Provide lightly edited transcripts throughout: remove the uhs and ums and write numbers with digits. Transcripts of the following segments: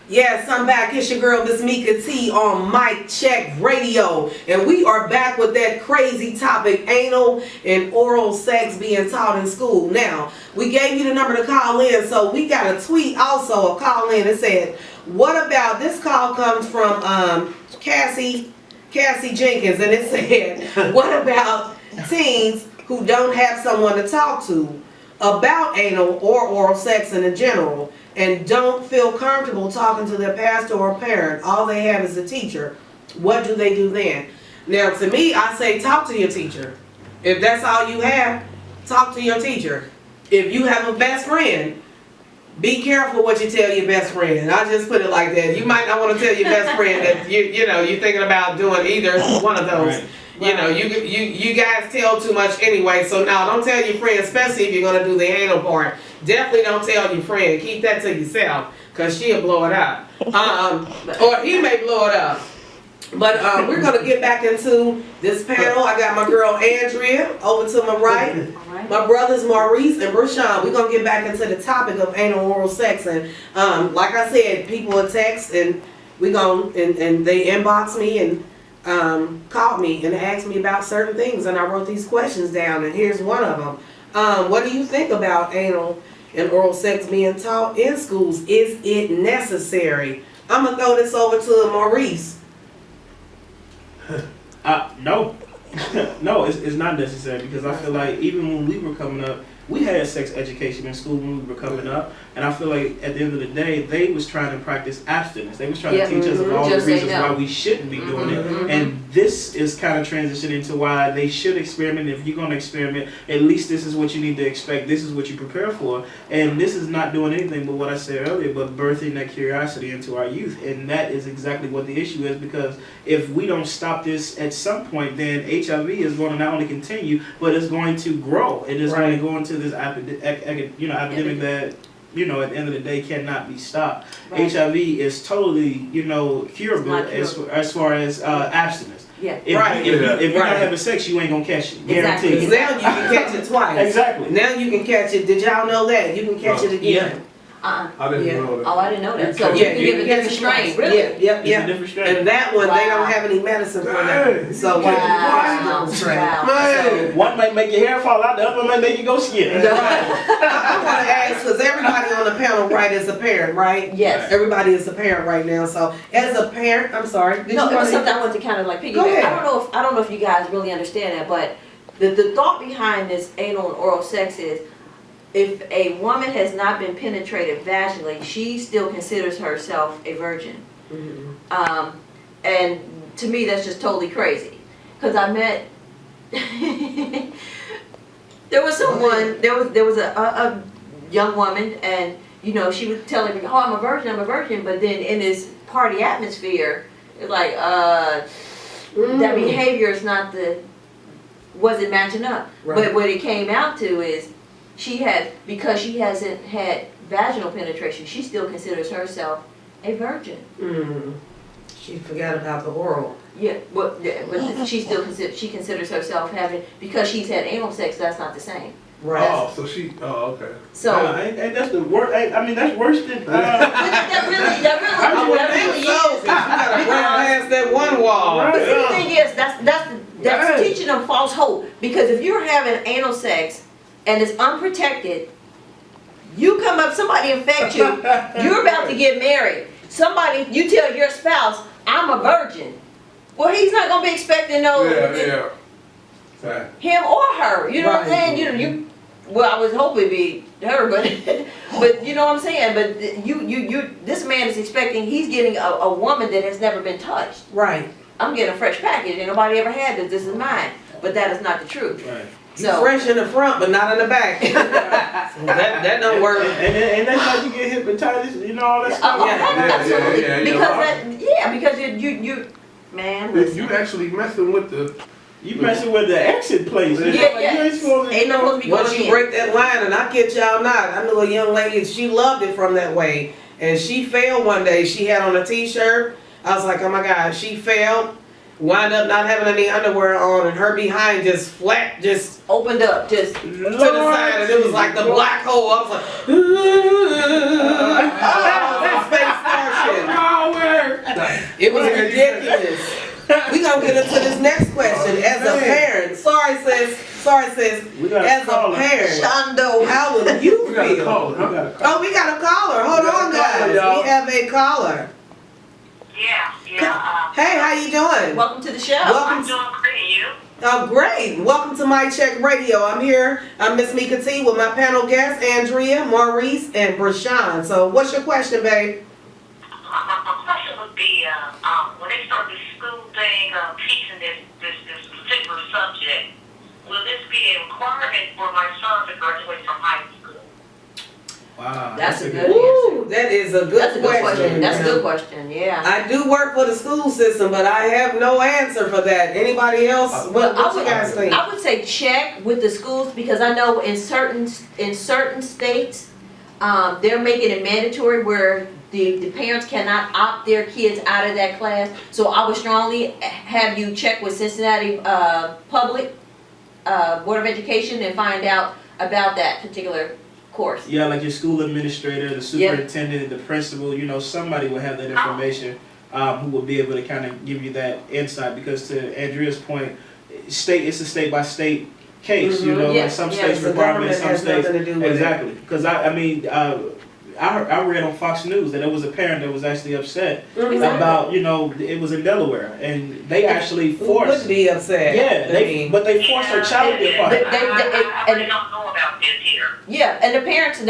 Yes, I'm back. It's your girl, Miss Meka T on Mic Check Radio. And we are back with that crazy topic, anal and oral sex being taught in school. Now, we gave you the number to call in, so we got a tweet also, a call in that said, what about, this call comes from Cassie Jenkins, and it said, what about teens who don't have someone to talk to about anal or oral sex in general, and don't feel comfortable talking to their pastor or parent? All they have is a teacher. What do they do then? Now, to me, I say talk to your teacher. If that's all you have, talk to your teacher. If you have a best friend, be careful what you tell your best friend. I just put it like that. You might not want to tell your best friend that you're thinking about doing either one of those. Right. You know, you guys tell too much anyway, so now don't tell your friend, especially if you're going to do the anal part. Definitely don't tell your friend. Keep that to yourself, because she'll blow it up. Or he may blow it up. But we're going to get back into this panel. I got my girl Andrea over to my right. My brothers Maurice and Brashawn. We're going to get back into the topic of anal oral sex. And like I said, people will text and we and they inbox me and called me and asked me about certain things, and I wrote these questions down, and here's one of them. What do you think about anal and oral sex being taught in schools? Is it necessary? I'm going to throw this over to Maurice. No. No, it's not necessary, because I feel like even when we were coming up, we had sex education in school when we were coming up, and I feel like at the end of the day, they was trying to practice abstinence. They was trying to teach us of all the reasons why we shouldn't be doing it. And this is kind of transitioning to why they should experiment. If you're going to experiment, at least this is what you need to expect. This is what you prepare for. And this is not doing anything but what I said earlier, but birthing that curiosity into our youth. And that is exactly what the issue is, because if we don't stop this at some point, then HIV is going to not only continue, but it's going to grow. It is going to go into this epidemic that, at the end of the day cannot be stopped. Right. HIV is totally, curable as far as abstinence. Yeah. If you're not having sex, you ain't gonna catch it. Exactly. Guaranteed. Now you can catch it twice. Exactly. Now you can catch it. Did y'all know that? You can catch it again. I didn't know that. Oh, I didn't know that. So you can give a different strain, really? Yeah. It's a different strain. And that one, they don't have any medicine for that. So one might make your hair fall out, the other one might make you go skin. I want to ask, because everybody on the panel, right, is a parent, right? Yes. Everybody is a parent right now. So as a parent, I'm sorry. No, it was something I want to kind of like piggyback. I don't know if you guys really understand that, but the thought behind this anal and oral sex is, if a woman has not been penetrated vaginally, she still considers herself a virgin. And to me, that's just totally crazy. Because I met, there was a young woman, and she was telling me, oh, I'm a virgin, but then in this party atmosphere, it's like, that behavior is wasn't matching up. Right. But what it came out to is, because she hasn't had vaginal penetration, she still considers herself a virgin. She forgot about the oral. Yeah, but she still considers herself having, because she's had anal sex. That's not the same. Right. Oh, so okay. So and that's the worst. I mean, that's worse than. that really is. You gotta break past that one wall. But the thing is, that's teaching them false hope. Because if you're having anal sex and it's unprotected, you come up, somebody infect you, you're about to get married. You tell your spouse, I'm a virgin. Well, he's not going to be expecting him or her. You know what I'm saying? Well, I was hoping it'd be her, but you know what I'm saying? But this man is expecting, he's getting a woman that has never been touched. Right. I'm getting a fresh package, and nobody ever had this. This is mine. But that is not the truth. Right. So fresh in the front, but not in the back. So that don't work. And that's how you get hypnotized, all that stuff. Because you man. You actually messing with the. You messing with the exit place. You ain't supposed to be once you break that line, and I kid y'all not, I knew a young lady, she loved it from that way. And she fell one day. She had on a t-shirt. I was like, oh my God, she fell. Wound up not having any underwear on, and her behind just flat, just opened up, just to the side, and it was like the black hole. I was like, that was a space starship. this We got as a caller. a parent. Shondo. How would you We got a feel? caller, We huh? got a call. Oh, we got a caller. Hold We got on, a caller, guys. y'all. We have a caller. Yeah. Hey, how you doing? Welcome to the show. Welcome. I'm doing great. You? Oh, great. Welcome to My Check Radio. I'm here. I'm Miss Meka T with my panel guests, Andrea, Maurice, and Brashawn. So what's your question, babe? My question would be, when they start this school thing, teaching this particular subject, will this be a requirement for my son to graduate from high school? Wow. That's a good Ooh, that is a good That's a good question. That's a good question. Yeah. I do work for the school system, but I have no answer for that. Anybody else? What you guys think? I would say check with the schools because I know in certain states, they're making it mandatory where the parents cannot opt their kids out of that class. So I would strongly have you check with Cincinnati Public Board of Education and find out about that particular course. Yeah, like your school administrator, the superintendent, the principal, you know, somebody will have that information who will be able to kind of give you that insight because to Andrea's point, it's a state by state case, you know, like some states the require it, government some has states. nothing to do with Exactly. Because I read on Fox News that there was a parent that was actually upset about, you know, it was in Delaware and they actually Who forced. would be upset? Yeah, but they forced her child to be a part. I really don't know about this here. Yeah, and the parents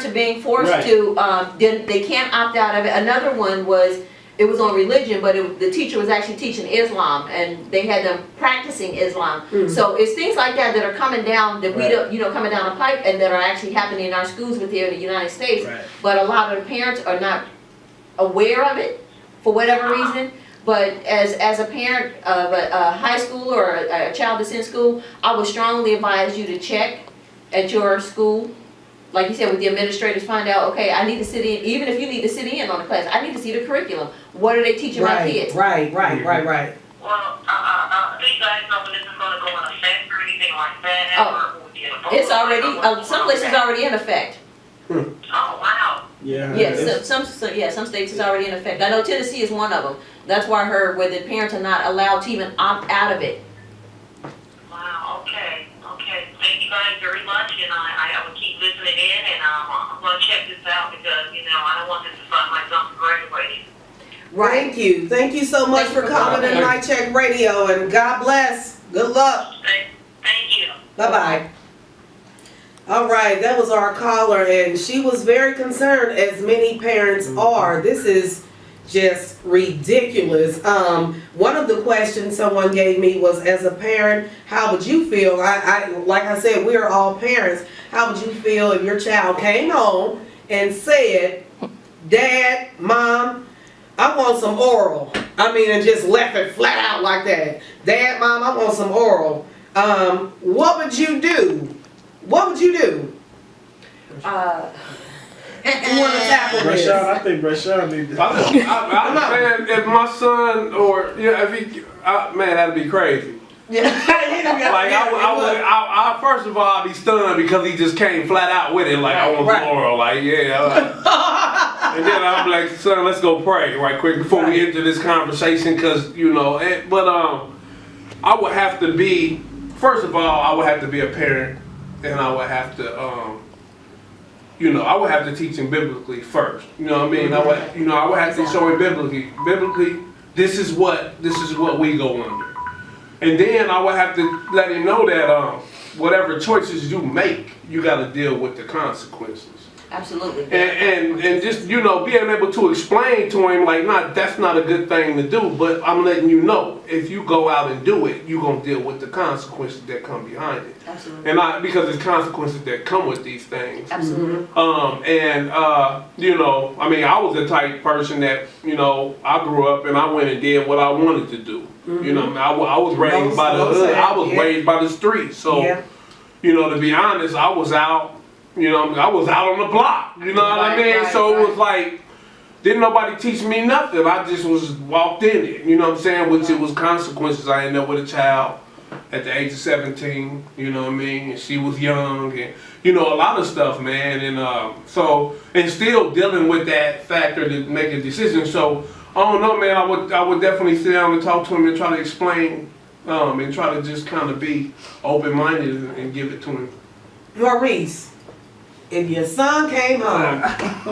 are being forced Right. to, they can't opt out of it. Another one was, it was on religion, but the teacher was actually teaching Islam, and they had them practicing Islam. So it's things like that that are coming down, that we Right. don't, coming down the pipe, and that are actually happening in our schools here in the United States. Right. But a lot of the parents are not aware of it, for whatever reason. But as a parent of a high school or a child that's in school, I would strongly advise you to check at your school, like you said, with the administrators, find out, okay, I need to sit in, even if you need to sit in on the class, I need to see the curriculum. What are they teaching my kids? Right. Well, do you guys know when this is going to go in effect or anything like that? Oh, or will it be a vote? It's already, some places already in effect. Oh, wow. Yeah. Yes, some states is already in effect. I know Tennessee is one of them. That's why I heard where the parents are not allowed to even opt out of it. Wow, okay. Thank you guys very much, and I will keep listening in, and I'm going to check this out because, I don't want this to stop my son from graduating. Right. Thank you so much Thank you for for calling in calling. My Check Radio, and God bless. Good luck. Thank you. Bye-bye. All right, that was our caller, and she was very concerned, as many parents are. This is just ridiculous. One of the questions someone gave me was, as a parent, how would you feel? Like I said, we are all parents. How would you feel if your child came home and said, Dad, Mom, I want some oral? And just left it flat out like that. Dad, Mom, I want some oral. What would you do? What would you do? You want to tackle this? Brashawn, I think Brashawn needs to. Man, if my son or if he, man, that'd be crazy. Yeah. Like I first of all, I'd be stunned because he just came flat out with it. Like I want Right. some oral. Like and then I'm like, son, let's go pray right quick before we enter this conversation, because I would have to be, first of all, I would have to be a parent, and I would have to I would have to teach him biblically first. You know what I mean? I would have to show him biblically, this is what we go under. And then I would have to let him know that whatever choices you make, you got to deal with the consequences. Absolutely. And just, being able to explain to him, like, that's not a good thing to do, but I'm letting you know, if you go out and do it, you're going to deal with the consequences that come behind it. Absolutely. And because there's consequences that come with these things. Absolutely. I was the type person that, I grew up and I went and did what I wanted to do. I was raised by the hood. I was raised by the streets. So, to be honest, I was out. I was out on the block. You know what I mean? Right, So it was like, didn't nobody teach me nothing. I just was walked in it. You know what I'm saying? Which it was consequences. I ended up with a child at the age of 17. You know what I mean? And she was young, and a lot of stuff, man. And still dealing with that factor to make a decision. So I don't know, man. I would definitely sit down and talk to him and try to explain and try to just kind of be open-minded and give it to him. Maurice, if your son came home,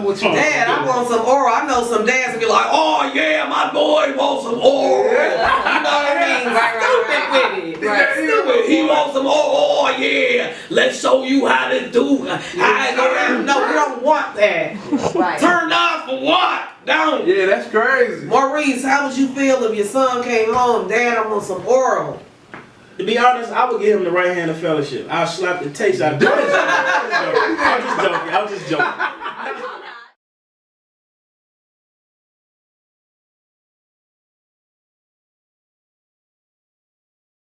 What you Dad, I want some oral. I know some dads will be like, oh yeah, my boy wants some oral. You know what I mean? Right. Stupid with it. Right. Stupid. He wants some oral. Oh yeah, let's show you how to do. I go around. No, we don't want that. Right. Turned off for what? Don't. Yeah, that's crazy. Maurice, how would you feel if your son came home? Dad, I want some oral. To be honest, I would give him the right hand of fellowship. I'll slap the taste out of him. I'm just joking.